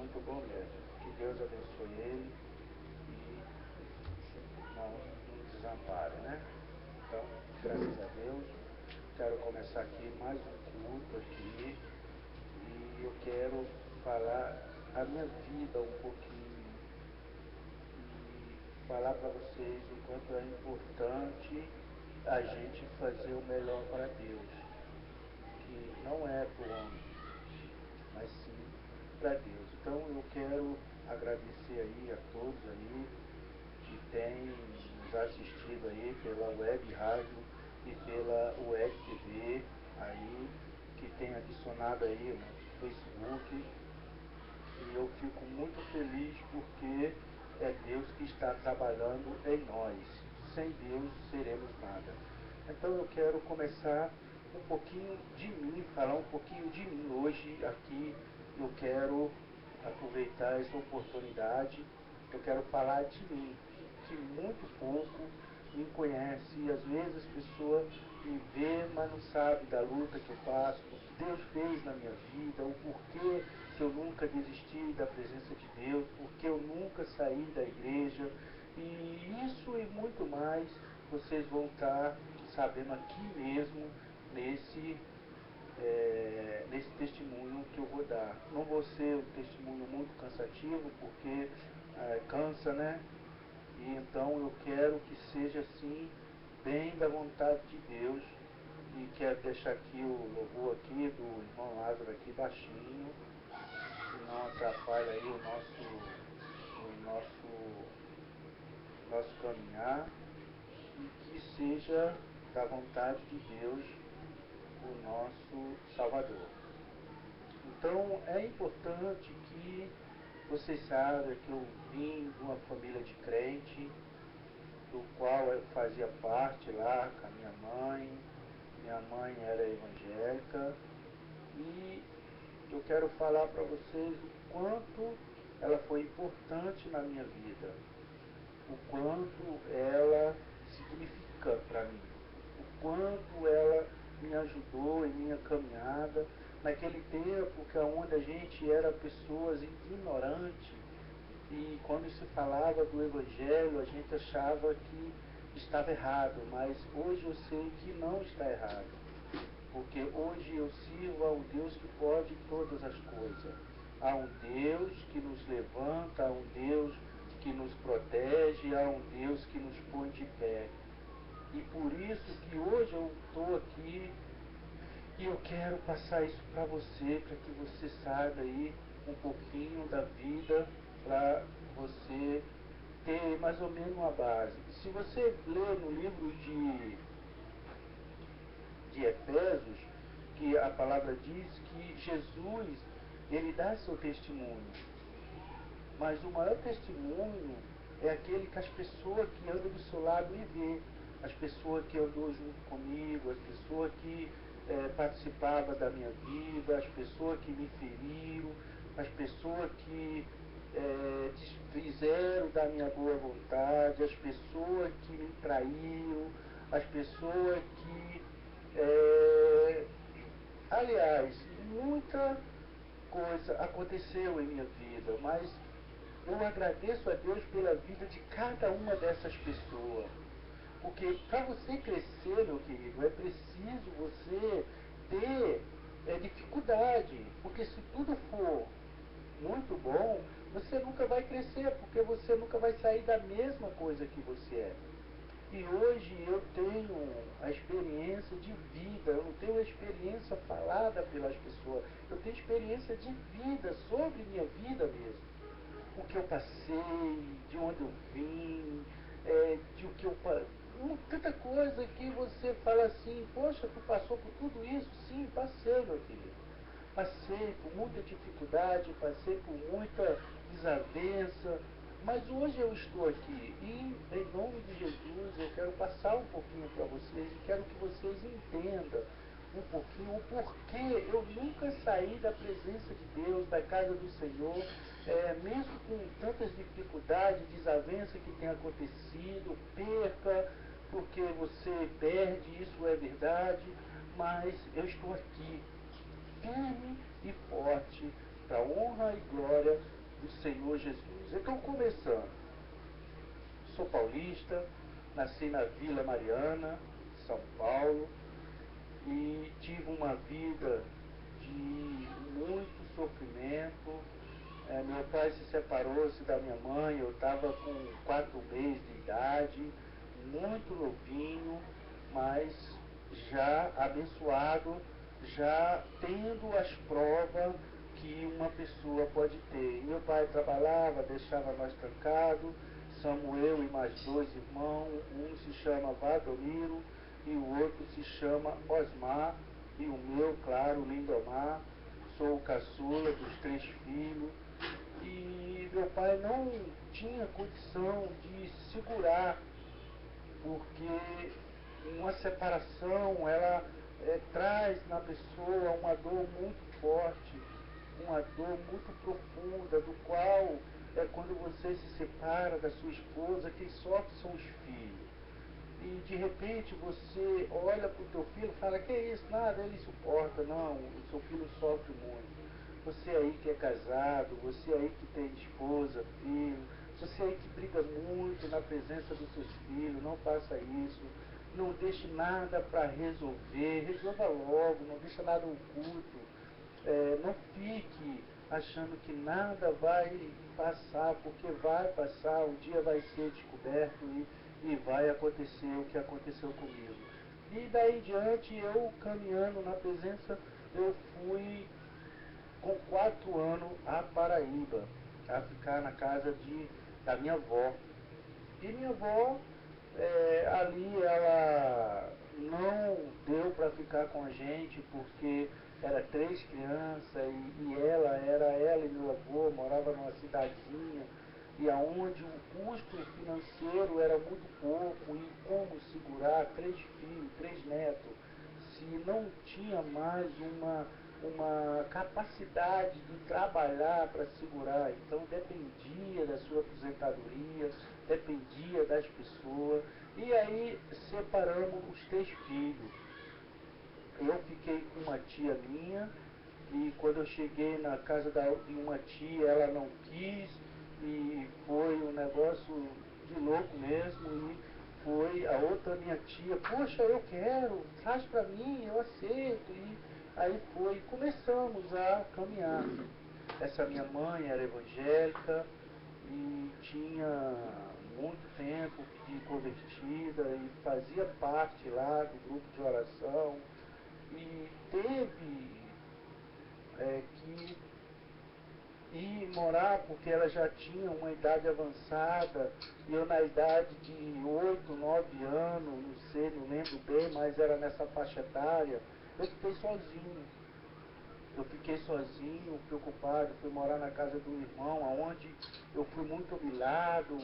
muito bom mesmo. Que Deus abençoe ele e não desampare, né? Então, graças a Deus, quero começar aqui mais um culto aqui e eu quero falar a minha vida um pouquinho e falar para vocês o quanto é importante a gente fazer o melhor para Deus, que não é para o homem, mas sim para Deus. Então eu quero agradecer aí a todos aí que têm nos assistido aí pela web rádio e pela web TV aí, que tem adicionado aí no Facebook. E eu fico muito feliz porque é Deus que está trabalhando em nós. Sem Deus seremos nada. Então eu quero começar um pouquinho de mim, falar um pouquinho de mim hoje aqui. Eu quero aproveitar essa oportunidade. Eu quero falar de mim, que muito pouco me conhece. E às vezes as pessoas me vê, mas não sabe da luta que eu passo, do que Deus fez na minha vida, o porquê que eu nunca desisti da presença de Deus, porque eu nunca saí da igreja. E isso e muito mais vocês vão estar sabendo aqui mesmo nesse testemunho que eu vou dar. Não vou ser um testemunho muito cansativo, porque cansa, né? E então eu quero que seja assim, bem da vontade de Deus. E quero deixar aqui o louvor aqui do irmão Lázaro aqui baixinho, que não atrapalha aí o nosso caminhar, e que seja da vontade de Deus o nosso Salvador. Então é importante que vocês saibam que eu vim de uma família de crente, do qual eu fazia parte lá com a minha mãe. Minha mãe era evangélica e eu quero falar para vocês o quanto ela foi importante na minha vida, o quanto ela significa para mim, o quanto ela me ajudou em minha caminhada naquele tempo que onde a gente era pessoas ignorantes e quando se falava do Evangelho a gente achava que estava errado, mas hoje eu sei que não está errado, porque hoje eu sirvo a um Deus que pode todas as coisas, a um Deus que nos levanta, a um Deus que nos protege, a um Deus que nos põe de pé. E por isso que hoje eu estou aqui e eu quero passar isso para você, para que você saiba aí um pouquinho da vida, para você ter mais ou menos uma base. Se você ler no livro de Efésios, que a palavra diz que Jesus, ele dá seu testemunho, mas o maior testemunho é aquele que as pessoas que andam do seu lado e vê, as pessoas que andou junto comigo, as pessoas que participavam da minha vida, as pessoas que me feriram, as pessoas que desfizeram da minha boa vontade, as pessoas que me traíram, as pessoas que aliás, muita coisa aconteceu em minha vida, mas eu agradeço a Deus pela vida de cada uma dessas pessoas. Porque para você crescer, meu querido, é preciso você ter dificuldade. Porque se tudo for muito bom, você nunca vai crescer, porque você nunca vai sair da mesma coisa que você é. E hoje eu tenho a experiência de vida, eu não tenho a experiência falada pelas pessoas, eu tenho experiência de vida, sobre minha vida mesmo. O que eu passei, de onde eu vim, de o que eu tanta coisa que você fala assim, poxa, tu passou por tudo isso? Sim, passei, meu querido. Passei por muita dificuldade, passei por muita desavença, mas hoje eu estou aqui e, em nome de Jesus, eu quero passar um pouquinho para vocês e quero que vocês entendam um pouquinho o porquê eu nunca saí da presença de Deus, da casa do Senhor, mesmo com tantas dificuldades, desavenças que tem acontecido, perca, porque você perde, isso é verdade, mas eu estou aqui firme e forte para a honra e glória do Senhor Jesus. Então, começando, sou paulista, nasci na Vila Mariana, São Paulo, e tive uma vida de muito sofrimento. Meu pai se separou-se da minha mãe, eu estava com 4 meses de idade, muito novinho, mas já abençoado, já tendo as provas que uma pessoa pode ter. E meu pai trabalhava, deixava nós trancados, somos eu e mais 2 irmãos, um se chama Valdomiro e o outro se chama Osmar, e o meu, claro, Lindomar. Sou o caçula dos 3 filhos, e meu pai não tinha condição de segurar, porque uma separação, ela traz na pessoa uma dor muito forte, uma dor muito profunda, do qual quando você se separa da sua esposa, quem sofre são os filhos. E de repente você olha para o teu filho e fala, que é isso? Nada, ele suporta. Não, o seu filho sofre muito. Você aí que é casado, você aí que tem esposa, filho, você aí que briga muito na presença dos seus filhos, não faça isso. Não deixe nada para resolver, resolva logo, não deixe nada oculto. Não fique achando que nada vai passar, porque vai passar, um dia vai ser descoberto e vai acontecer o que aconteceu comigo. E daí em diante, eu caminhando na presença, eu fui com 4 anos a Paraíba, a ficar na casa da minha avó. E minha avó, ali ela não deu para ficar com a gente, porque era 3 crianças e ela e meu avô morava numa cidadezinha, e aonde o custo financeiro era muito pouco, e como segurar 3 filhos, 3 netos, se não tinha mais uma capacidade de trabalhar para segurar. Então dependia da sua aposentadoria, dependia das pessoas. E aí separamos os 3 filhos. Eu fiquei com uma tia minha, e quando eu cheguei na casa de uma tia, ela não quis, e foi um negócio de louco mesmo. E foi a outra minha tia, poxa, eu quero, traz para mim, eu aceito. E aí foi, começamos a caminhar. Essa minha mãe era evangélica e tinha muito tempo de convertida e fazia parte lá do grupo de oração, e teve que ir morar, porque ela já tinha uma idade avançada, e eu na idade de 8, 9 anos, não sei, não lembro bem, mas era nessa faixa etária, eu fiquei sozinho. Eu fiquei sozinho, preocupado, fui morar na casa do irmão, onde eu fui muito humilhado,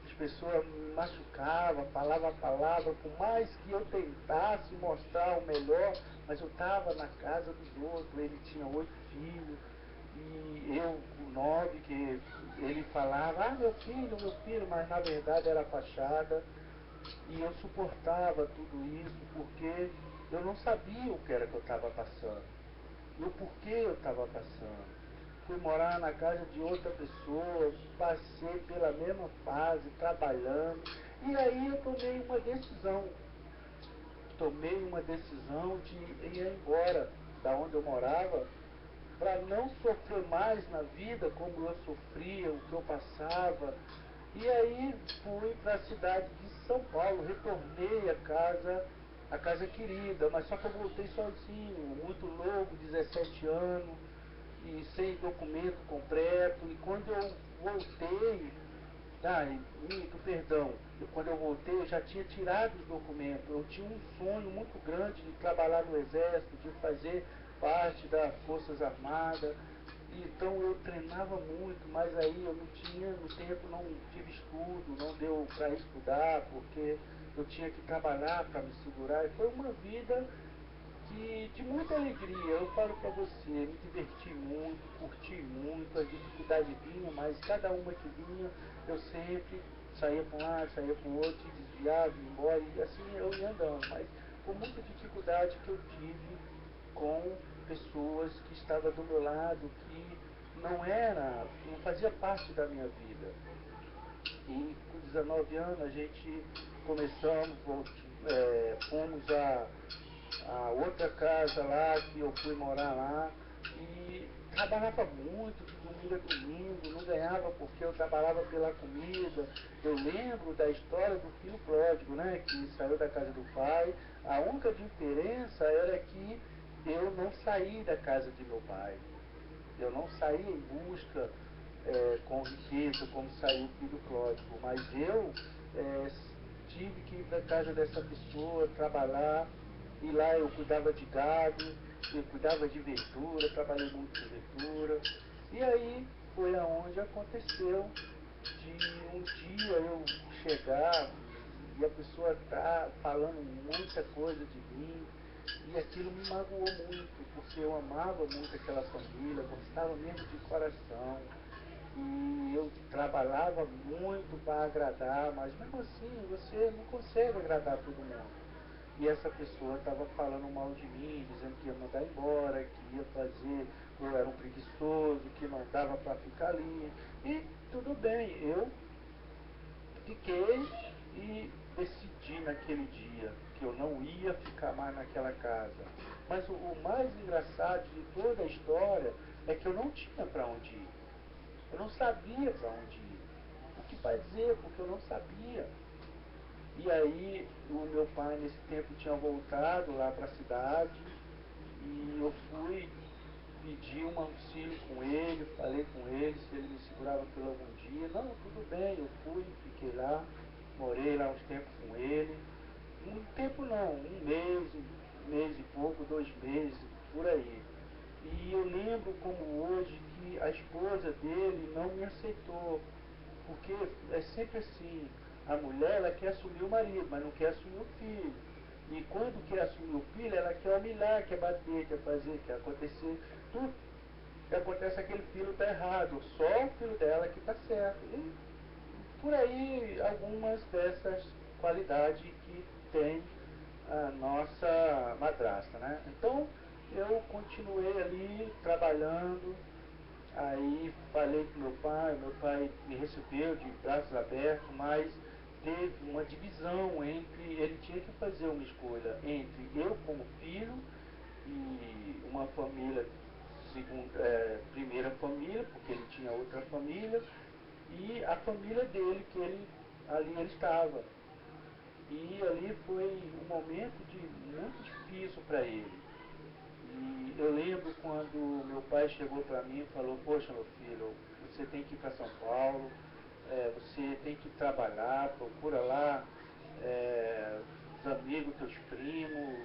as pessoas me machucavam, palavra a palavra, por mais que eu tentasse mostrar o melhor, mas eu estava na casa dos outros. Ele tinha 8 filhos, e eu com 9, que ele falava, meu filho, mas na verdade era fachada. E eu suportava tudo isso porque eu não sabia o que era que eu estava passando e o porquê eu estava passando. Fui morar na casa de outra pessoa, passei pela mesma fase, trabalhando, e aí eu tomei uma decisão de ir embora da onde eu morava, para não sofrer mais na vida como eu sofria, o que eu passava. E aí fui para a cidade de São Paulo, retornei a casa querida, mas só que eu voltei sozinho, muito novo, 17 anos, e sem documento completo. E quando eu voltei, minto, perdão, quando eu voltei eu já tinha tirado os documentos. Eu tinha um sonho muito grande de trabalhar no Exército, de fazer parte das Forças Armadas. Então eu treinava muito, mas aí eu não tinha, no tempo não tive estudo, não deu para estudar, porque eu tinha que trabalhar para me segurar. E foi uma vida de muita alegria. Eu falo para você, me diverti muito, curti muito, as dificuldades vinham, mas cada uma que vinha, eu sempre saía para um lado, saía para o outro, e desviava, ia embora, e assim eu ia andando. Mas com muita dificuldade que eu tive com pessoas que estavam do meu lado que não fazia parte da minha vida. E com 19 anos a gente começamos, fomos a outra casa lá, que eu fui morar lá, e trabalhava muito, de domingo a domingo, não ganhava porque eu trabalhava pela comida. Eu lembro da história do filho pródigo, né, que saiu da casa do pai. A única diferença era que eu não saí da casa de meu pai. Eu não saí em busca com riqueza, como saiu o filho pródigo, mas eu tive que ir para a casa dessa pessoa, trabalhar, e lá eu cuidava de gado, eu cuidava de verdura, trabalhei muito com verdura. E aí foi aonde aconteceu de um dia eu chegar e a pessoa tá falando muita coisa de mim, e aquilo me magoou muito, porque eu amava muito aquela família, gostava mesmo de coração, e eu trabalhava muito para agradar, mas mesmo assim você não consegue agradar todo mundo. E essa pessoa estava falando mal de mim, dizendo que ia mandar embora, que ia fazer, eu era um preguiçoso, que não dava para ficar ali. E tudo bem, eu fiquei e decidi naquele dia que eu não ia ficar mais naquela casa. Mas o mais engraçado de toda a história é que eu não tinha para onde ir. Eu não sabia para onde ir. O que fazer, porque eu não sabia. E aí o meu pai nesse tempo tinha voltado lá para a cidade, e eu fui pedir um auxílio com ele, falei com ele se ele me segurava por algum dia. Não, tudo bem, eu fui, fiquei lá, morei lá uns tempos com ele. Um tempo não, um mês e pouco, 2 meses, por aí. E eu lembro como hoje que a esposa dele não me aceitou, porque é sempre assim, a mulher ela quer assumir o marido, mas não quer assumir o filho. E quando quer assumir o filho, ela quer humilhar, quer bater, quer fazer, quer acontecer. Tudo que acontece é que aquele filho está errado, só o filho dela que está certo. E por aí algumas dessas qualidades que tem a nossa madrasta, né? Então eu continuei ali trabalhando. Aí falei com meu pai me recebeu de braços abertos, mas teve uma divisão entre, ele tinha que fazer uma escolha entre eu como filho e uma família, primeira família, porque ele tinha outra família, e a família dele, que ali ele estava. E ali foi um momento muito difícil para ele. E eu lembro quando meu pai chegou para mim e falou: poxa, meu filho, você tem que ir para São Paulo, você tem que trabalhar, procura lá os amigos, teus primos,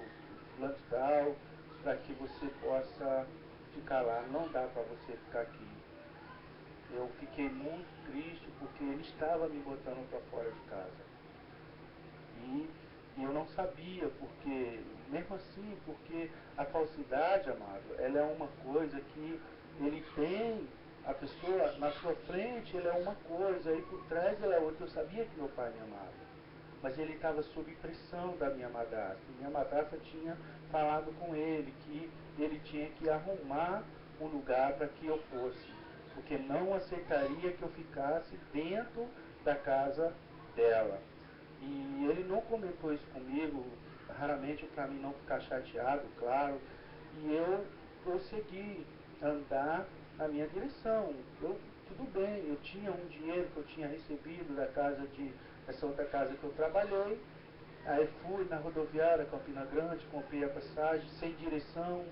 fulano de tal, para que você possa ficar lá. Não dá para você ficar aqui. Eu fiquei muito triste porque ele estava me botando para fora de casa. E eu não sabia, porque, mesmo assim, porque a falsidade, amado, ela é uma coisa que ele tem, a pessoa na sua frente, ele é uma coisa, e por trás ele é outra. Eu sabia que meu pai me amava, mas ele estava sob pressão da minha madrasta. Minha madrasta tinha falado com ele que ele tinha que arrumar um lugar para que eu fosse, porque não aceitaria que eu ficasse dentro da casa dela. E ele não comentou isso comigo, raramente para mim não ficar chateado, claro. E eu prossegui andar na minha direção. Tudo bem, eu tinha um dinheiro que eu tinha recebido dessa outra casa que eu trabalhei. Aí fui na rodoviária Campina Grande, comprei a passagem sem direção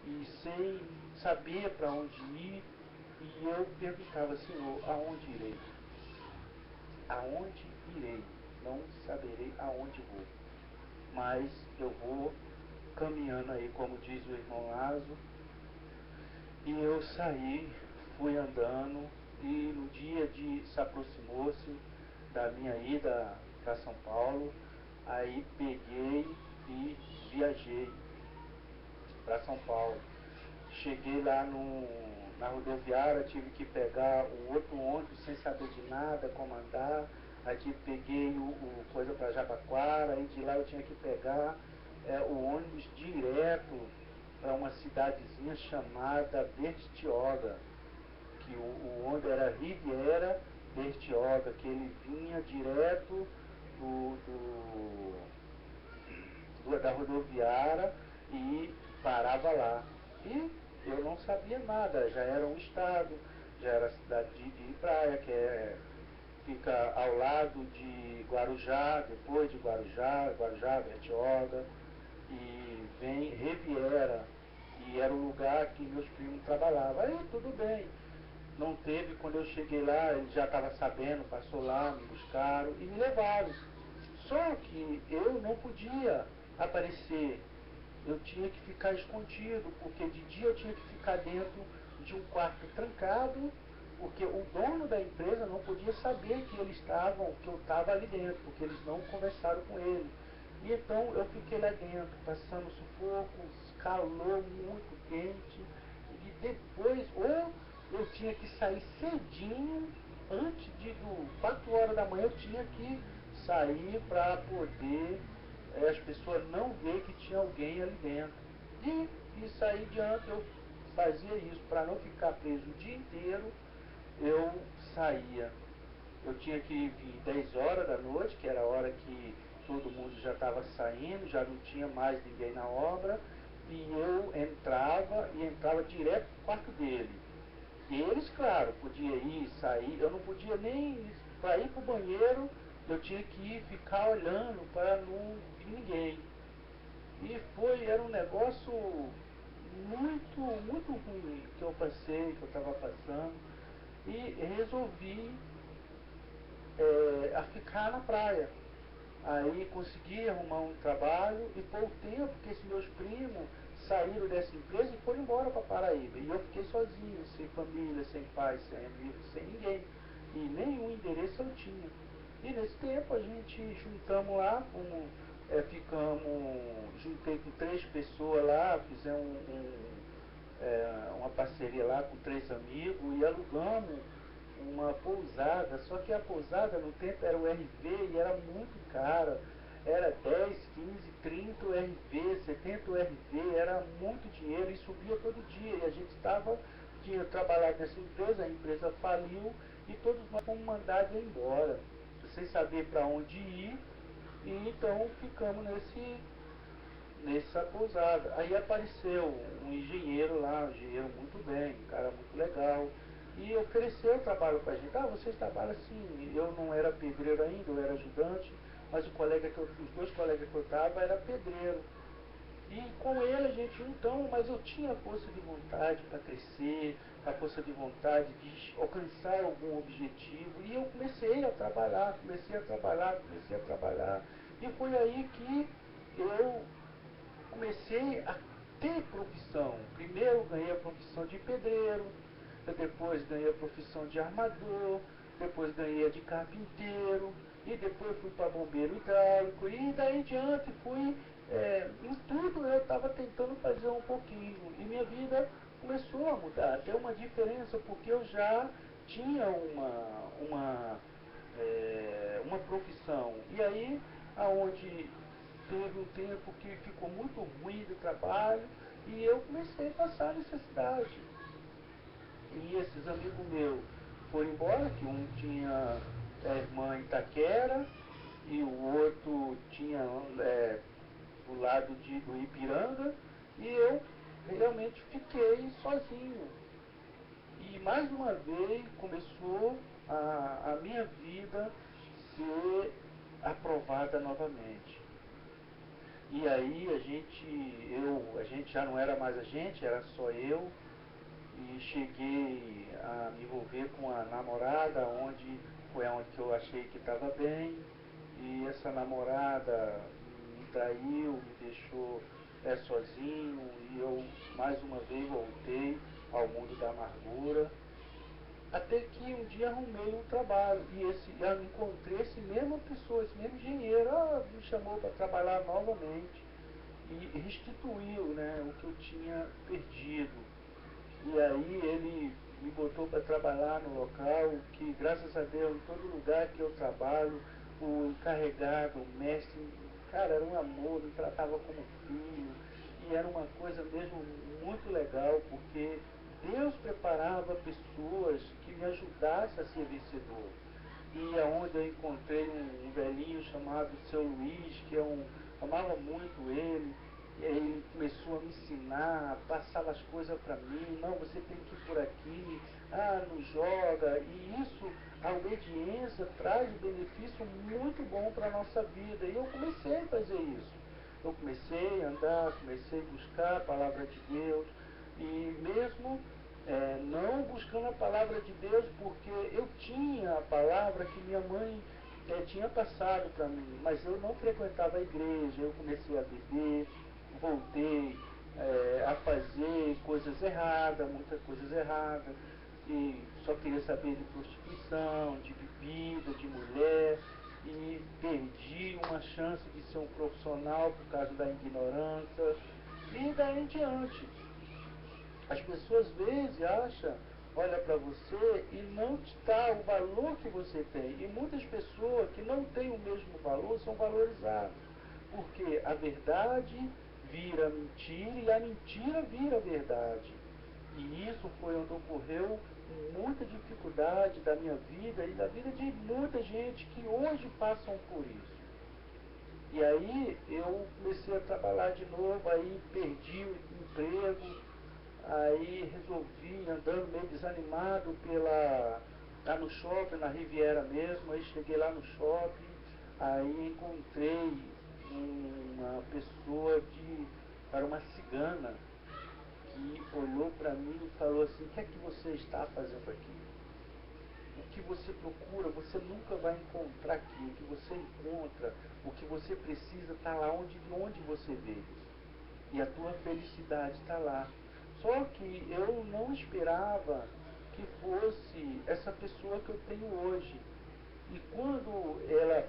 e sem saber para onde ir. E eu perguntava: Senhor, aonde irei? Aonde irei? Não saberei aonde vou, mas eu vou caminhando aí, como diz o irmão Lazo. E eu saí, fui andando, e no dia de se aproximou-se da minha ida para São Paulo. Aí peguei e viajei para São Paulo. Cheguei lá na rodoviária, tive que pegar um outro ônibus sem saber de nada, como andar. Aí peguei o coisa para Jabaquara, e de lá eu tinha que pegar o ônibus direto para uma cidadezinha chamada Bertioga, que onde era Riviera Bertioga, que ele vinha direto da rodoviária e parava lá. E eu não sabia nada, já era um estado, já era cidade de praia, fica ao lado de Guarujá, depois de Guarujá, Bertioga, e vem Riviera, e era o lugar que meus primos trabalhavam. Aí tudo bem, não teve, quando eu cheguei lá, ele já estava sabendo, passou lá, me buscaram e me levaram. Só que eu não podia aparecer, eu tinha que ficar escondido, porque de dia eu tinha que ficar dentro de um quarto trancado, porque o dono da empresa não podia saber que que eu estava ali dentro, porque eles não conversaram com ele. E então eu fiquei lá dentro, passando sufoco, calor muito quente, e depois, ou eu tinha que sair cedinho, antes de 4 horas da manhã eu tinha que sair para poder as pessoas não ver que tinha alguém ali dentro. E sair diante, eu fazia isso, para não ficar preso o dia inteiro, eu saía. Eu tinha que vir 10 horas da noite, que era a hora que todo mundo já estava saindo, já não tinha mais ninguém na obra, e eu entrava direto pro quarto dele. E eles, claro, podiam ir, sair, eu não podia nem, para ir pro banheiro, eu tinha que ir ficar olhando para não vir ninguém. E era um negócio muito, muito ruim que eu passei, que eu estava passando, e resolvi a ficar na praia. Aí consegui arrumar um trabalho e por tempo que esses meus primos saíram dessa empresa e foram embora para Paraíba. E eu fiquei sozinho, sem família, sem pai, sem amigos, sem ninguém. E nenhum endereço eu tinha. E nesse tempo a gente juntamos lá, juntei com 3 pessoas lá, fizemos uma parceria lá com 3 amigos e alugamos uma pousada, só que a pousada no tempo era o RV e era muito cara, era 10, 15, 30 o RV, 70 o RV, era muito dinheiro e subia todo dia, e a gente tinha trabalhado nessa empresa, a empresa faliu e todos nós fomos mandados embora, sem saber para onde ir, e então ficamos nessa pousada. Aí apareceu um engenheiro lá, um engenheiro muito bem, um cara muito legal, e ofereceu o trabalho pra gente. Vocês trabalham assim, eu não era pedreiro ainda, eu era ajudante, mas os 2 colegas que eu estava era pedreiro. E com ele a gente então, mas eu tinha força de vontade para crescer, a força de vontade de alcançar algum objetivo, e eu comecei a trabalhar, e foi aí que eu comecei a ter profissão. Primeiro ganhei a profissão de pedreiro, depois ganhei a profissão de armador, depois ganhei a de carpinteiro, e depois fui para bombeiro hidráulico, e daí em diante fui, em tudo eu estava tentando fazer um pouquinho, e minha vida começou a mudar, ter uma diferença, porque eu já tinha uma profissão, e aí aonde teve um tempo que ficou muito ruim do trabalho e eu comecei a passar necessidade. E esses amigos meus foram embora, que um tinha irmã em Itaquera e o outro tinha o lado do Ipiranga, e eu realmente fiquei sozinho. E mais uma vez começou a minha vida ser aprovada novamente. E aí a gente já não era mais a gente, era só eu, e cheguei a me envolver com a namorada, foi onde que eu achei que estava bem, e essa namorada me traiu, me deixou sozinho, e eu mais uma vez voltei ao mundo da amargura, até que um dia arrumei um trabalho, e eu encontrei essa mesma pessoa, esse mesmo engenheiro, me chamou para trabalhar novamente, e restituiu, né, o que eu tinha perdido. E aí ele me botou para trabalhar no local, que graças a Deus, em todo lugar que eu trabalho, o encarregado, o mestre, cara, era um amor, me tratava como filho. e era uma coisa mesmo muito legal, porque Deus preparava pessoas que me ajudassem a ser vencedor. E aonde eu encontrei um velhinho chamado Seu Luiz, que amava muito ele, e aí ele começou a me ensinar, passava as coisas para mim, não, você tem que ir por aqui, não joga, e isso, a obediência traz um benefício muito bom para a nossa vida, e eu comecei a fazer isso. Eu comecei a andar, comecei a buscar a palavra de Deus, e mesmo não buscando a palavra de Deus, porque eu tinha a palavra que minha mãe tinha passado para mim, mas eu não frequentava a igreja, eu comecei a beber, voltei a fazer coisas erradas, muitas coisas erradas, e só queria saber de prostituição, de bebida, de mulher, e perdi uma chance de ser um profissional por causa da ignorância, e daí em diante. As pessoas às vezes acham, olha para você e não te dá o valor que você tem. E muitas pessoas que não têm o mesmo valor são valorizadas. Porque a verdade vira mentira e a mentira vira verdade. E isso foi onde ocorreu muita dificuldade da minha vida e da vida de muita gente que hoje passam por isso. E aí eu comecei a trabalhar de novo, aí perdi o emprego, aí resolvi, andando meio desanimado lá no shopping, na Riviera mesmo, aí cheguei lá no shopping, aí encontrei uma pessoa era uma cigana, que olhou para mim e falou assim, o que é que você está fazendo aqui? O que você procura, você nunca vai encontrar aqui. O que você encontra, o que você precisa está lá onde você veio. E a tua felicidade está lá. Só que eu não esperava que fosse essa pessoa que eu tenho hoje. E quando ela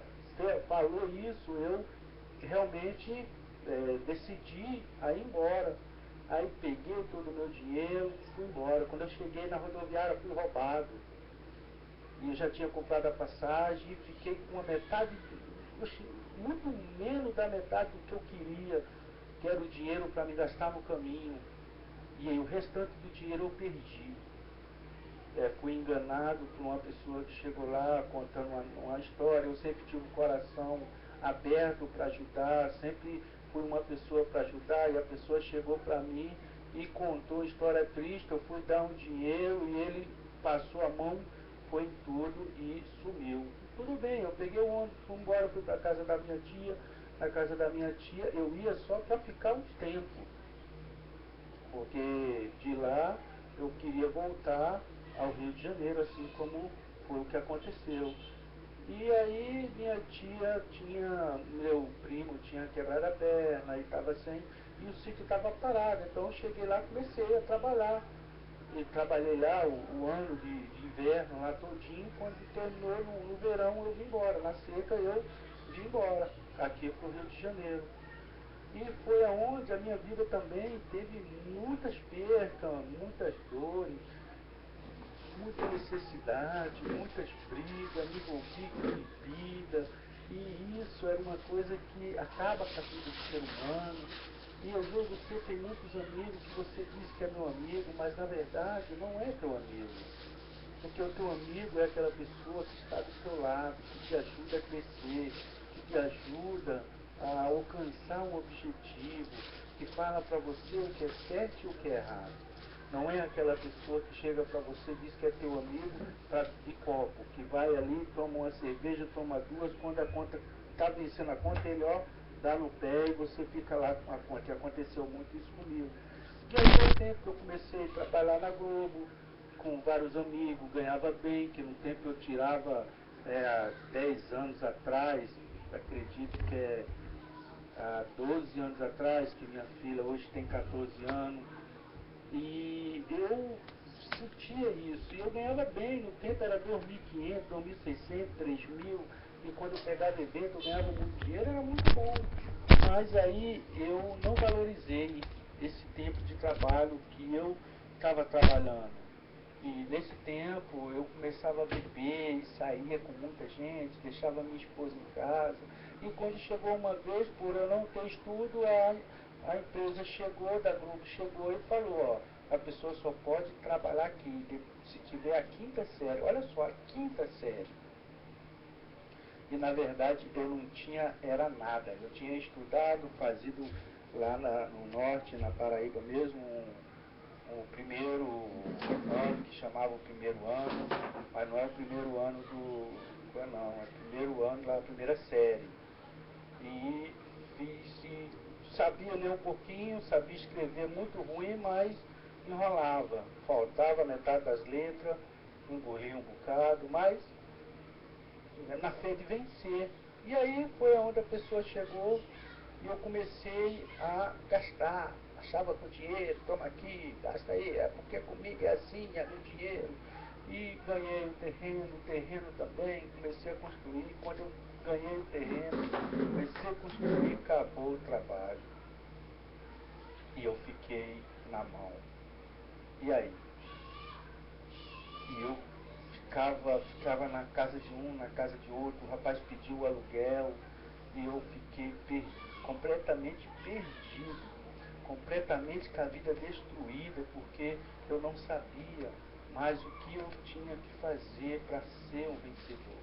falou isso, eu realmente decidi a ir embora. Aí peguei todo o meu dinheiro, fui embora. Quando eu cheguei na rodoviária, fui roubado. E eu já tinha comprado a passagem e fiquei com a metade, muito menos da metade do que eu queria, que era o dinheiro para me gastar no caminho. E aí o restante do dinheiro eu perdi. Fui enganado por uma pessoa que chegou lá contando uma história. Eu sempre tive o coração aberto para ajudar, sempre fui uma pessoa para ajudar, e a pessoa chegou para mim e contou história triste. Eu fui dar um dinheiro e ele passou a mão, foi em tudo e sumiu. Tudo bem, eu peguei o ônibus, fui embora, fui para a casa da minha tia. Na casa da minha tia eu ia só para ficar um tempo, porque de lá eu queria voltar ao Rio de Janeiro, assim como foi o que aconteceu. E aí minha tia meu primo tinha quebrado a perna e estava sem, e o sítio estava parado, então eu cheguei lá e comecei a trabalhar. E trabalhei lá o ano de inverno lá todinho, quando terminou no verão eu vim embora, na seca eu vim embora, aqui para o Rio de Janeiro. E foi aonde a minha vida também teve muitas percas, muitas dores, muita necessidade, muitas brigas, me envolvi com bebida, e isso era uma coisa que acaba com a vida do ser humano. E às vezes você tem muitos amigos que você diz que é meu amigo, mas na verdade não é teu amigo. Porque o teu amigo é aquela pessoa que está do teu lado, que te ajuda a crescer, que te ajuda a alcançar um objetivo, que fala para você o que é certo e o que é errado. Não é aquela pessoa que chega para você e diz que é teu amigo de copo, que vai ali, toma uma cerveja, toma duas, quando a conta está vencendo a conta, ele dá no pé e você fica lá com a conta. E aconteceu muito isso comigo. E aí foi o tempo que eu comecei a trabalhar na Globo, com vários amigos, ganhava bem, que no tempo eu tirava há 10 anos atrás, acredito que há 12 anos atrás, que minha filha hoje tem 14 anos, e eu sentia isso, e eu ganhava bem, no tempo era 2.500, 2.600, 3.000, e quando eu pegava evento eu ganhava muito dinheiro, era muito bom. Mas aí eu não valorizei esse tempo de trabalho que eu estava trabalhando. E nesse tempo eu começava a beber e saía com muita gente, deixava minha esposa em casa. E quando chegou uma vez, por eu não ter estudo, A empresa chegou, da Globo chegou e falou, ó, a pessoa só pode trabalhar aqui se tiver a quinta série. Olha só, a quinta série. E na verdade eu não tinha, era nada. Eu tinha estudado, fazido lá no norte, na Paraíba mesmo, o primeiro ano, que chamava o primeiro ano, mas não é o primeiro ano não, é o primeiro ano da primeira série. E sabia ler um pouquinho, sabia escrever muito ruim, mas enrolava. Faltava metade das letras, engolia um bocado, mas na fé de vencer. E aí foi onde a pessoa chegou e eu comecei a gastar. Achava com dinheiro, toma aqui, gasta aí, é porque comigo é assim, é meu dinheiro. E ganhei o terreno também, comecei a construir. Quando eu ganhei o terreno, comecei a construir, acabou o trabalho. E eu fiquei na mão. E aí? E eu ficava na casa de um, na casa de outro, o rapaz pediu o aluguel e eu fiquei completamente perdido, completamente com a vida destruída, porque eu não sabia mais o que eu tinha que fazer para ser um vencedor.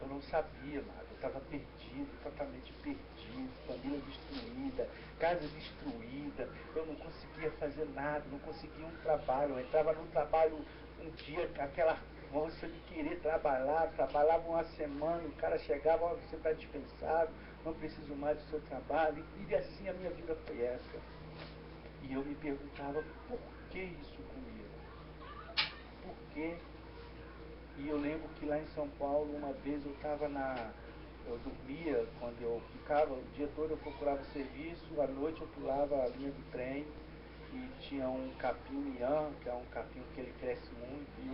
Eu não sabia, nada, eu estava perdido, totalmente perdido, família destruída, casa destruída, eu não conseguia fazer nada, não conseguia um trabalho, eu entrava no trabalho um dia, aquela força de querer trabalhar, trabalhava uma semana, o cara chegava, ó, você está dispensado, não preciso mais do seu trabalho, e assim a minha vida foi essa. E eu me perguntava, por que isso comigo? Por quê? E eu lembro que lá em São Paulo, uma vez eu dormia, quando eu ficava, o dia todo eu procurava serviço, à noite eu pulava a linha do trem e tinha um capim-miã, que é um capim que ele cresce muito, e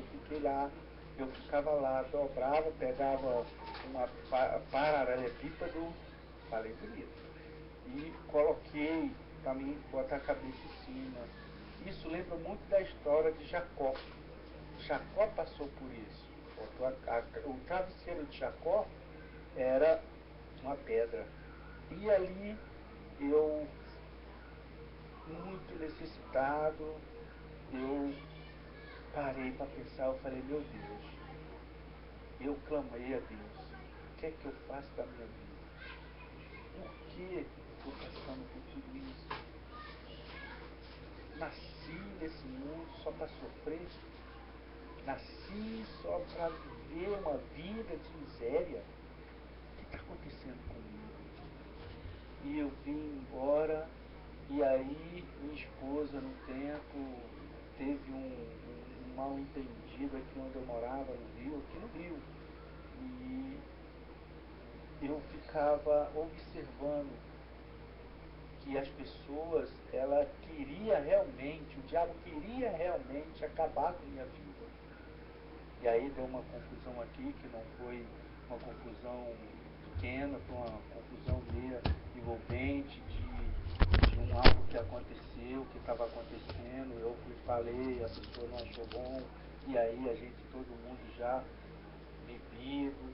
eu ficava lá, dobrava, pegava uma paralelepípedo, falei bonito, e coloquei para mim botar a cabeça em cima. Isso lembra muito da história de Jacó. Jacó passou por isso. O travesseiro de Jacó era uma pedra. E ali eu, muito necessitado, eu parei para pensar, eu falei, meu Deus, eu clamei a Deus, o que é que eu faço da minha vida? Por que estou passando por tudo isso? Nasci nesse mundo só para sofrer? Nasci só para viver uma vida de miséria? O que está acontecendo comigo? E eu vim embora, e aí minha esposa no tempo teve um mal entendido aqui onde eu morava no Rio, aqui no Rio. E eu ficava observando que as pessoas, ela queria realmente, o diabo queria realmente acabar com minha vida. E aí deu uma confusão aqui, que não foi uma confusão pequena, foi uma confusão meio envolvente de um algo que aconteceu, que estava acontecendo. Eu fui falei, a pessoa não achou bom, e aí a gente, todo mundo já bebido.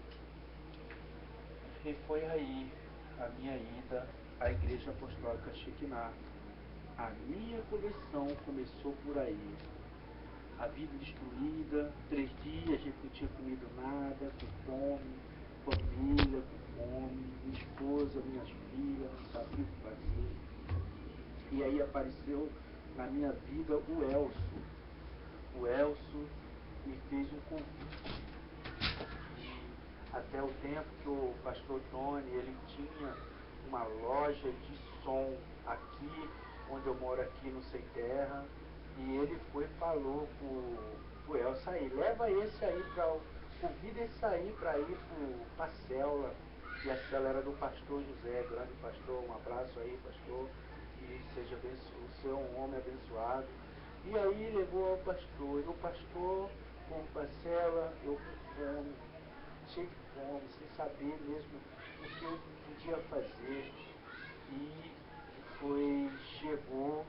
E foi aí a minha ida à Igreja Apostólica Shekinah. A minha conversão começou por aí. A vida destruída, 3 dias a gente não tinha comido nada, com fome, família com fome, minha esposa, minhas filhas, não sabia o que fazer. E aí apareceu na minha vida o Elcio. O Elcio me fez um convite. E até o tempo que o pastor Tony, ele tinha uma loja de som aqui, onde eu moro aqui no Sem Terra, e ele foi e falou pro Elcio aí, leva esse aí convida esse aí para ir pra célula, e a célula era do pastor José, grande pastor, um abraço aí, pastor, e seja o seu um homem abençoado. E aí levou ao pastor, e o pastor, como para a célula, eu com fome, cheio de fome, sem saber mesmo o que eu podia fazer. E chegou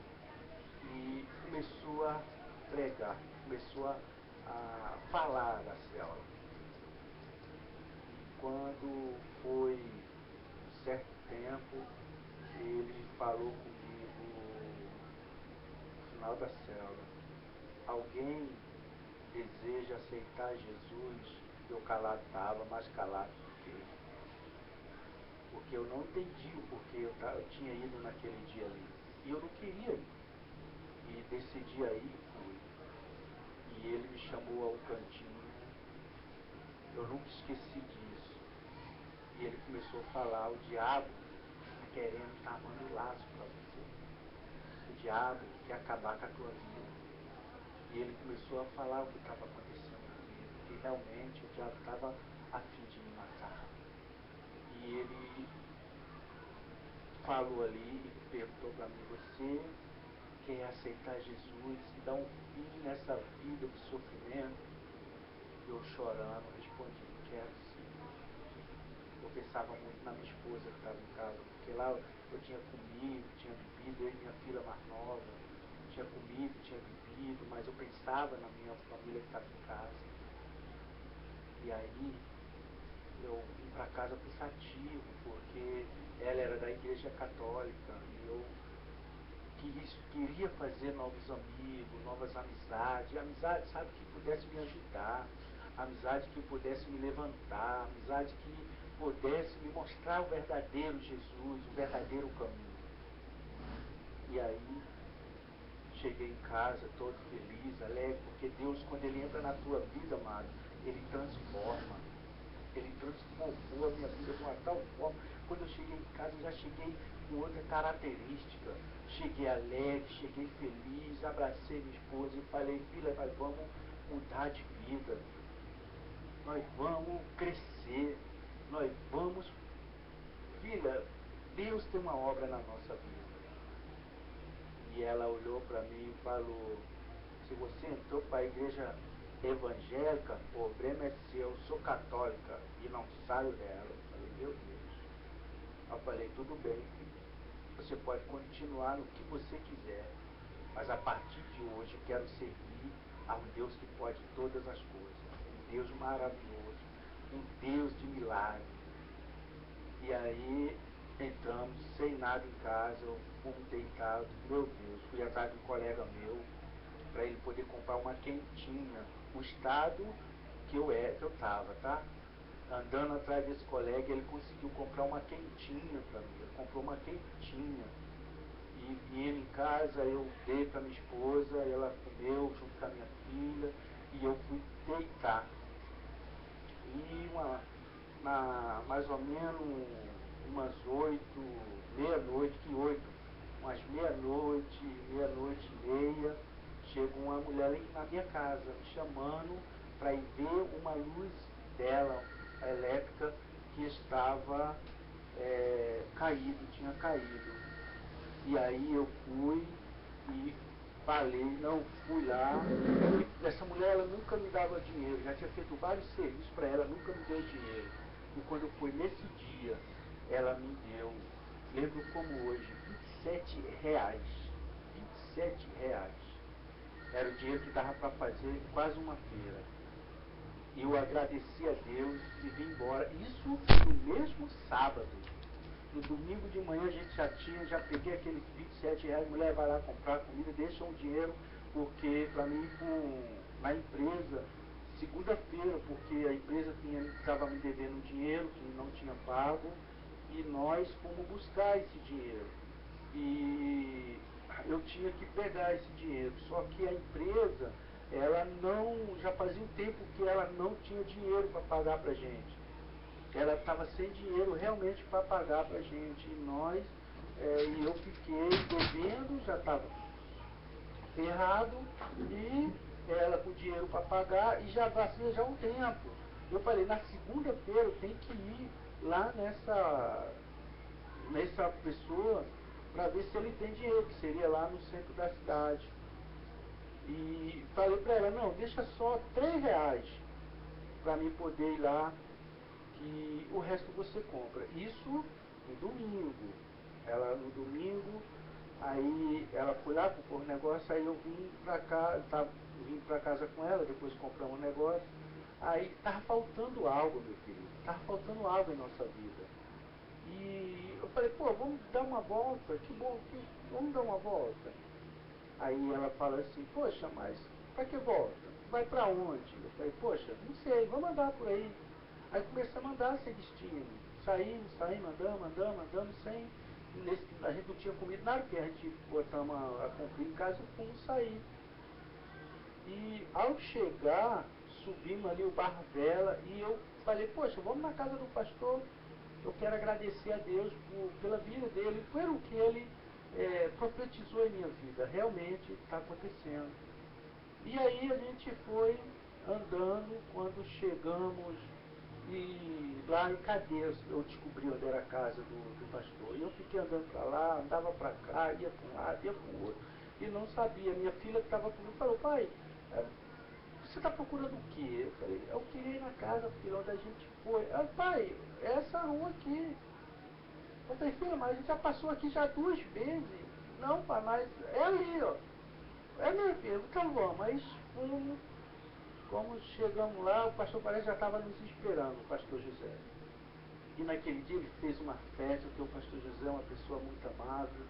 e começou a pregar, começou a falar na célula. E quando foi um certo tempo, ele falou comigo no final da célula: alguém deseja aceitar Jesus? Eu calado estava, mais calado fiquei. Porque eu não entendi o porquê eu tinha ido naquele dia ali. E eu não queria ir. E decidi ir, fui. E ele me chamou a um cantinho. Eu nunca esqueci disso. E ele começou a falar: o diabo está querendo estar armando laço para você. O diabo quer acabar com a tua vida. E ele começou a falar o que estava acontecendo comigo, que realmente o diabo estava a fim de me matar. E ele falou ali e perguntou para mim: você quer aceitar Jesus e dar um fim nessa vida de sofrimento? Eu chorando respondi: quero sim. Eu pensava muito na minha esposa que estava em casa, porque lá eu tinha comido, tinha bebido, eu e minha filha mais nova, tinha comido, tinha bebido, mas eu pensava na minha família que estava em casa. E aí eu vim para casa pensativo, porque ela era da igreja católica e eu queria fazer novos amigos, novas amizades, amizade, sabe, que pudesse me ajudar, amizade que pudesse me levantar, amizade que pudesse me mostrar o verdadeiro Jesus, o verdadeiro caminho. E aí cheguei em casa todo feliz, alegre, porque Deus, quando Ele entra na tua vida, amado, Ele transforma. Ele transformou a minha vida de uma tal forma. Quando eu cheguei em casa, eu já cheguei com outra característica. Cheguei alegre, cheguei feliz, abracei minha esposa e falei: filha, nós vamos mudar de vida. Nós vamos crescer. Nós vamos... Filha, Deus tem uma obra na nossa vida. E ela olhou para mim e falou: se você entrou para a igreja evangélica, o problema é seu, eu sou católica e não saio dela. Eu falei: meu Deus. Eu falei: tudo bem, filho, você pode continuar no que você quiser, mas a partir de hoje eu quero servir a um Deus que pode todas as coisas, um Deus maravilhoso, um Deus de milagre. E aí entramos sem nada em casa, fomos deitados. Meu Deus, fui atrás de um colega meu para ele poder comprar uma quentinha. O estado que eu estava, tá? Andando atrás desse colega, ele conseguiu comprar uma quentinha para mim. Ele comprou uma quentinha. E vindo em casa, eu dei para minha esposa, ela comeu junto com a minha filha, e eu fui deitar. E mais ou menos umas 8, meia-noite, umas meia-noite e meia, chegou uma mulher na minha casa, me chamando para ir ver uma luz dela, a elétrica, que estava tinha caído. E aí eu fui e falei, não, fui lá. E essa mulher, ela nunca me dava dinheiro, já tinha feito vários serviços para ela, nunca me deu dinheiro. E quando foi nesse dia, ela me deu, lembro como hoje, R$ 27. R$ 27. Era o dinheiro que dava para fazer quase uma feira. E eu agradeci a Deus e vim embora. Isso no mesmo sábado. No domingo de manhã a gente já peguei aqueles R$ 27, mulher vai lá comprar comida, deixa um dinheiro, porque para mim na empresa, segunda-feira, porque a empresa estava me devendo um dinheiro que não tinha pago, e nós fomos buscar esse dinheiro. E eu tinha que pegar esse dinheiro, só que a empresa, ela não, já fazia um tempo que ela não tinha dinheiro para pagar para a gente. Ela estava sem dinheiro realmente para pagar para a gente. E eu fiquei devendo, já estava ferrado, e ela com dinheiro para pagar, e já fazia já um tempo. Eu falei, na segunda-feira eu tenho que ir lá nessa pessoa para ver se ele tem dinheiro, que seria lá no centro da cidade. E falei para ela, não, deixa só R$ 3 para mim poder ir lá, que o resto você compra. Isso no domingo. Ela no domingo, aí ela foi lá, comprou um negócio, aí eu vim pra cá, vim pra casa com ela, depois compramos um negócio. Aí tava faltando algo, meu querido, tava faltando algo em nossa vida. E eu falei, pô, vamos dar uma volta, que bom, vamos dar uma volta. Aí ela fala assim, poxa, mas pra que volta? Vai pra onde? Eu falei, poxa, não sei, vamos andar por aí. Aí comecei a mandar sem destino. Saímos, andamos, sem. A gente não tinha comido nada, porque a gente botamos a compra em casa e fomos sair. E ao chegar, subimos ali o Barro Vela e eu falei, poxa, vamos na casa do pastor. Eu quero agradecer a Deus pela vida dele, pelo que ele profetizou em minha vida. Realmente está acontecendo. E aí a gente foi andando, quando chegamos e lá em Cadeias eu descobri onde era a casa do pastor. E eu fiquei andando para lá, andava para cá, ia para um lado, ia para o outro. E não sabia. Minha filha que estava comigo falou, pai, você está procurando o quê? Eu falei, eu queria ir na casa, filha, onde a gente foi. Ela, pai, é essa rua aqui. Eu falei, filha, mas a gente já passou aqui já 2 vezes. Não, pai, mas é ali, ó. É minha filha, então vamos. Mas fomos, como chegamos lá, o pastor parece já estava nos esperando, o pastor José. E naquele dia ele fez uma festa, porque o pastor José é uma pessoa muito amável,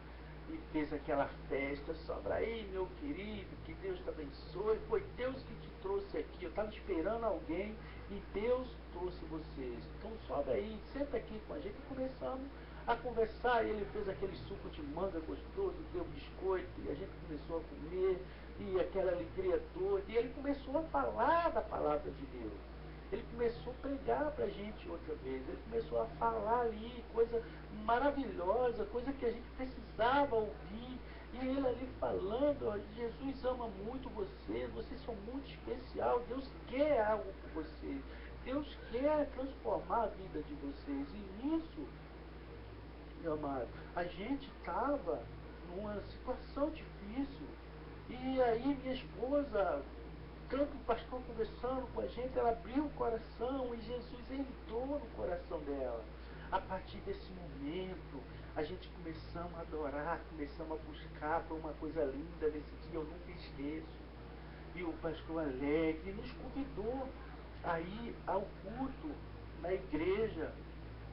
e fez aquela festa. Sobra aí, meu querido, que Deus te abençoe. Foi Deus que te trouxe aqui. Eu estava esperando alguém e Deus trouxe vocês. Então sobe aí, senta aqui com a gente. E começamos a conversar. Ele fez aquele suco de manga gostoso, deu biscoito, e a gente começou a comer, e aquela alegria toda. E ele começou a falar da palavra de Deus. Ele começou a pregar para a gente outra vez. Ele começou a falar ali coisa maravilhosa, coisa que a gente precisava ouvir. E ele ali falando, ó, Jesus ama muito vocês são muito especial, Deus quer algo por vocês, Deus quer transformar a vida de vocês. E nisso, meu amado, a gente estava numa situação difícil. E aí minha esposa, tanto o pastor conversando com a gente, ela abriu o coração e Jesus entrou no coração dela. A partir desse momento, a gente começamos a adorar, começamos a buscar, foi uma coisa linda nesse dia, eu nunca esqueço. E o pastor Alegre nos convidou a ir ao culto na igreja.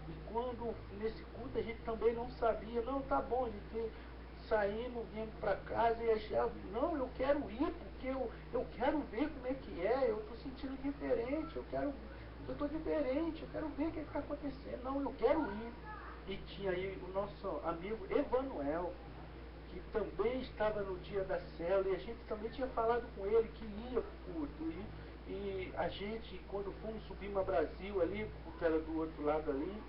E quando nesse culto a gente também não sabia, não, tá bom, a gente saímos, viemos para casa e achava, não, eu quero ir, porque eu quero ver como é que é, eu estou sentindo diferente, eu estou diferente, eu quero ver o que está acontecendo, não, eu quero ir. E tinha aí o nosso amigo Evanuel, que também estava no dia da célula, e a gente também tinha falado com ele que ia para o culto. E a gente, quando fomos subir a Brasil ali, porque era do outro lado ali,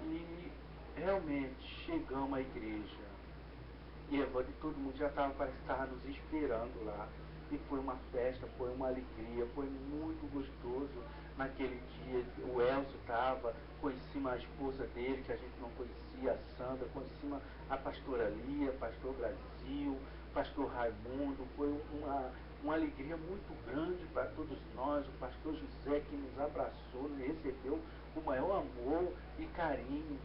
e realmente chegamos à igreja. E Evandro e todo mundo já estava, parece que estava nos esperando lá. E foi uma festa, foi uma alegria, foi muito gostoso naquele dia. O Elcio estava, conhecemos a esposa dele, que a gente não conhecia, a Sandra, conhecemos a pastora Lia, pastor Brasil, pastor Raimundo. Foi uma alegria muito grande para todos nós. O pastor José que nos abraçou, nos recebeu com o maior amor e carinho.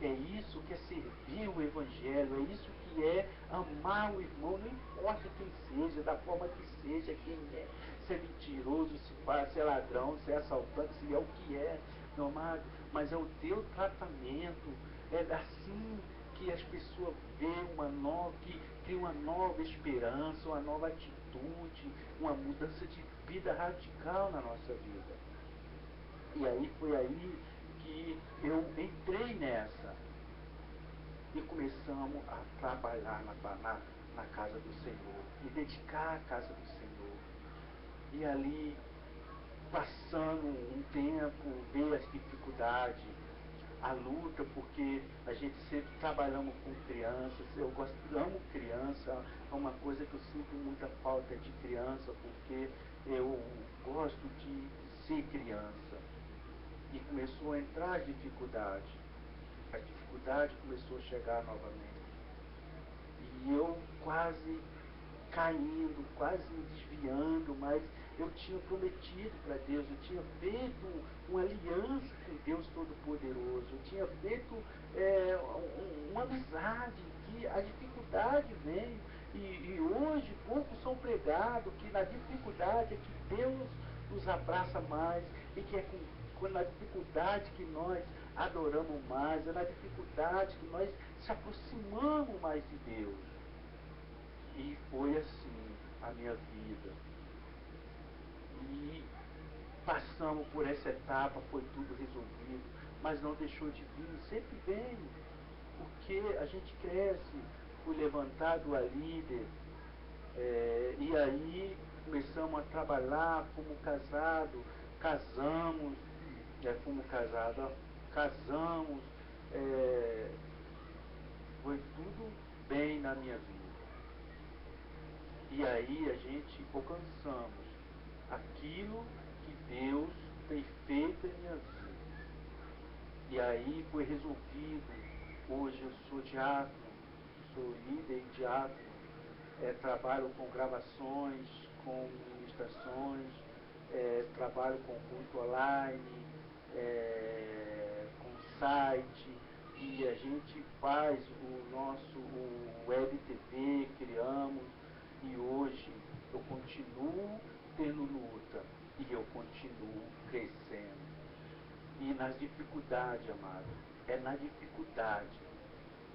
É isso que é servir o Evangelho, é isso que é amar o irmão, não importa quem seja, da forma que seja, quem é, se é mentiroso, se é ladrão, se é assaltante, se é o que é, meu amado, mas é o teu tratamento, é assim que as pessoas veem que tem uma nova esperança, uma nova atitude, uma mudança de vida radical na nossa vida. E aí foi aí que eu entrei nessa e começamos a trabalhar na casa do Senhor, me dedicar à casa do Senhor. E ali, passando um tempo, ver as dificuldades, a luta, porque a gente sempre trabalhamos com crianças, amo criança, é uma coisa que eu sinto muita falta de criança, porque eu gosto de ser criança. E começou a entrar as dificuldades. A dificuldade começou a chegar novamente. E eu quase caindo, quase me desviando, mas eu tinha prometido para Deus, eu tinha feito uma aliança com Deus Todo-Poderoso, eu tinha feito uma amizade, que a dificuldade veio, e hoje poucos são pregados, que na dificuldade é que Deus nos abraça mais, e que é na dificuldade que nós adoramos mais, é na dificuldade que nós se aproximamos mais de Deus. E foi assim a minha vida. E passamos por essa etapa, foi tudo resolvido, mas não deixou de vir, sempre vem, porque a gente cresce, fui levantado a líder, e aí começamos a trabalhar, fomos casados, casamos, casamos, foi tudo bem na minha vida. E aí a gente alcançamos aquilo que Deus tem feito em minha vida. E aí foi resolvido. Hoje eu sou diácono, sou líder e diácono, trabalho com gravações, com ministrações, trabalho com culto online, com site, e a gente faz o Web TV, criamos, e hoje eu continuo tendo luta e eu continuo crescendo. E nas dificuldades, amado, é na dificuldade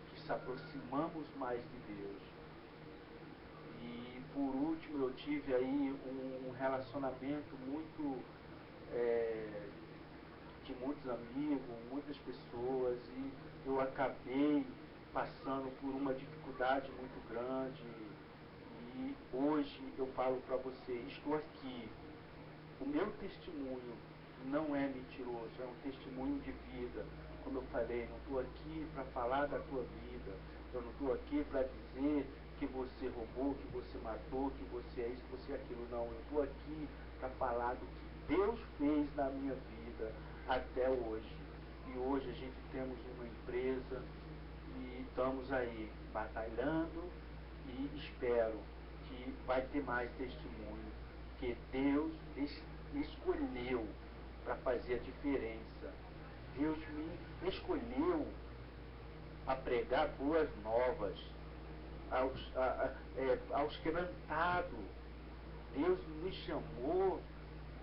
que se aproximamos mais de Deus. E por último eu tive aí um relacionamento muito de muitos amigos, muitas pessoas, e eu acabei passando por uma dificuldade muito grande. E hoje eu falo para você, estou aqui. O meu testemunho não é mentiroso, é um testemunho de vida. Como eu falei, não estou aqui para falar da tua vida, eu não estou aqui para dizer que você roubou, que você matou, que você é isso, que você é aquilo. Não, eu estou aqui para falar do que Deus fez na minha vida até hoje. E hoje a gente temos uma empresa e estamos aí batalhando, e espero que vai ter mais testemunho, que Deus escolheu para fazer a diferença. Deus me escolheu a pregar boas novas aos quebrantados. Deus me chamou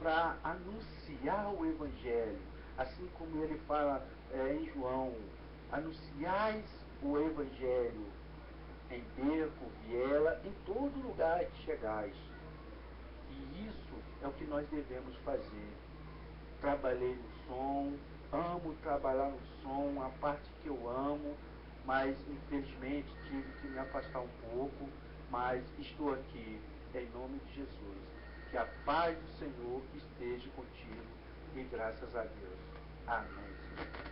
para anunciar o Evangelho, assim como ele fala em João: anunciais o Evangelho em beco, viela, em todo lugar que chegais. E isso é o que nós devemos fazer. Trabalhei no som, amo trabalhar no som, a parte que eu amo, mas infelizmente tive que me afastar um pouco, mas estou aqui em nome de Jesus. Que a paz do Senhor esteja contigo e graças a Deus. Amém.